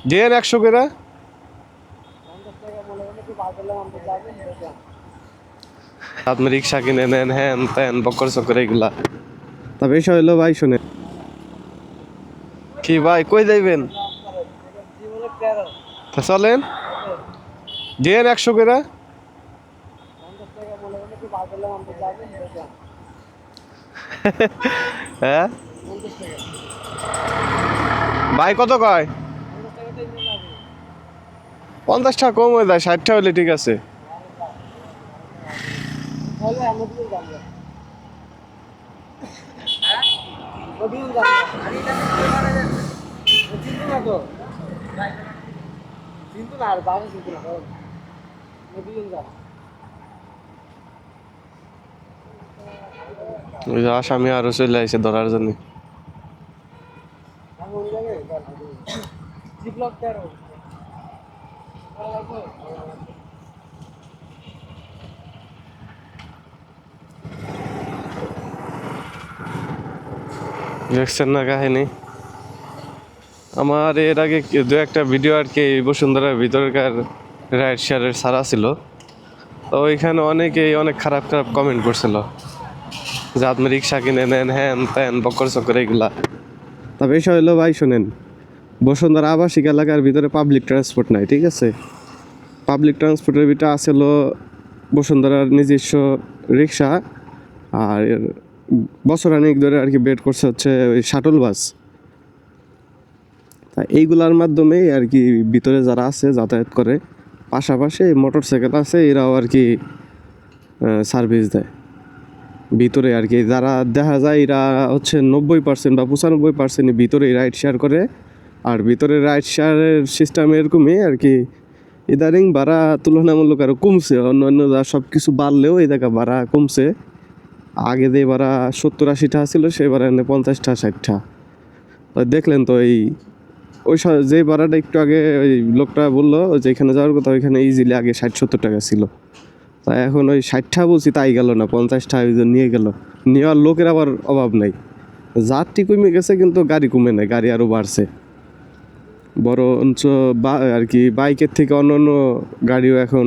দেন 100 করে। আপনি রিক্সা কিনে নেন, হ্যান ত্যান বকর চকর এগুলা। তা বিষয় হলো ভাই শুনে, কি ভাই কই যাইবেন? তা চলেন, দেন 100 করে। হ্যাঁ ভাই কত কয়? 50 টাকা কম হয়ে যায়, 60 টাকা হলে ঠিক আছে। ওই যে আসামি আরো চলে আইছে ধরার জন্য। দেখছেন না কাহিনী? আমার এর আগে দু একটা ভিডিও আর কি বসুন্ধরার ভিতরকার রাইড শেয়ারের ছাড়া ছিল, তো ওইখানে অনেকেই অনেক খারাপ খারাপ কমেন্ট করছিল যে আপনি রিক্সা কিনে নেন, হ্যান ত্যান বকর চকর এগুলা। তা বিষয় হলো ভাই শোনেন, বসুন্ধরা আবাসিক এলাকার ভিতরে পাবলিক ট্রান্সপোর্ট নাই, ঠিক আছে? পাবলিক ট্রান্সপোর্টের ভিতরে আছে হলো বসুন্ধরার নিজস্ব রিক্সা, আর বছর অনেক ধরে আর কি বেড করছে হচ্ছে ওই শাটল বাস। তা এইগুলার মাধ্যমেই আর কি ভিতরে যারা আছে যাতায়াত করে, পাশাপাশি মোটর সাইকেল আছে, এরাও আর কি সার্ভিস দেয় ভিতরে আর কি। যারা দেখা যায় এরা হচ্ছে 90% বা 95% ভিতরে রাইড শেয়ার করে। আর ভিতরে রাইড শেয়ারের সিস্টেম এরকমই আর কি, ইদানিং ভাড়া তুলনামূলক আরও কমছে, অন্যান্য যা সব কিছু বাড়লেও এই জায়গা ভাড়া কমছে। আগে যে ভাড়া 70-80 টাকা ছিল, সেই ভাড়া 50 60 টাকা। দেখলেন তো এই ওই যে ভাড়াটা একটু আগে ওই লোকটা বললো যেখানে যাওয়ার কথা, ওইখানে ইজিলি আগে 60-70 টাকা ছিল। তা এখন ওই 60 টাকা বলছি তাই গেল না, 50 টাকা নিয়ে গেল। নেওয়ার লোকের আবার অভাব নাই, যাত্রী কমে গেছে কিন্তু গাড়ি কমে নাই, গাড়ি আরও বাড়ছে। বরঞ্চ আর কি বাইকের থেকে অন্য অন্য গাড়িও এখন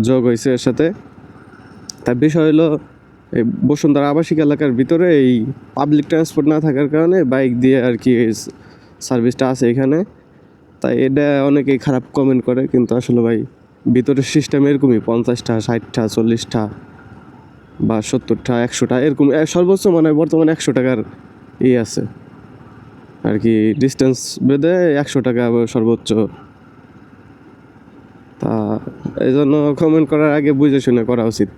যোগ হয়েছে এর সাথে। তার বিষয় হলো এই বসুন্ধরা আবাসিক এলাকার ভিতরে এই পাবলিক ট্রান্সপোর্ট না থাকার কারণে বাইক দিয়ে আর কি সার্ভিসটা আছে এখানে। তাই এটা অনেকেই খারাপ কমেন্ট করে, কিন্তু আসলে ভাই ভিতরের সিস্টেম এরকমই, 50 টাকা 60 টাকা 40 টাকা বা 70 টাকা 100 টাকা এরকম, সর্বোচ্চ মানে বর্তমানে 100 টাকার আছে আর কি, ডিস্টেন্স বেঁধে 100 টাকা সর্বোচ্চ। তা এই জন্য কমেন্ট করার আগে বুঝে শুনে করা উচিত।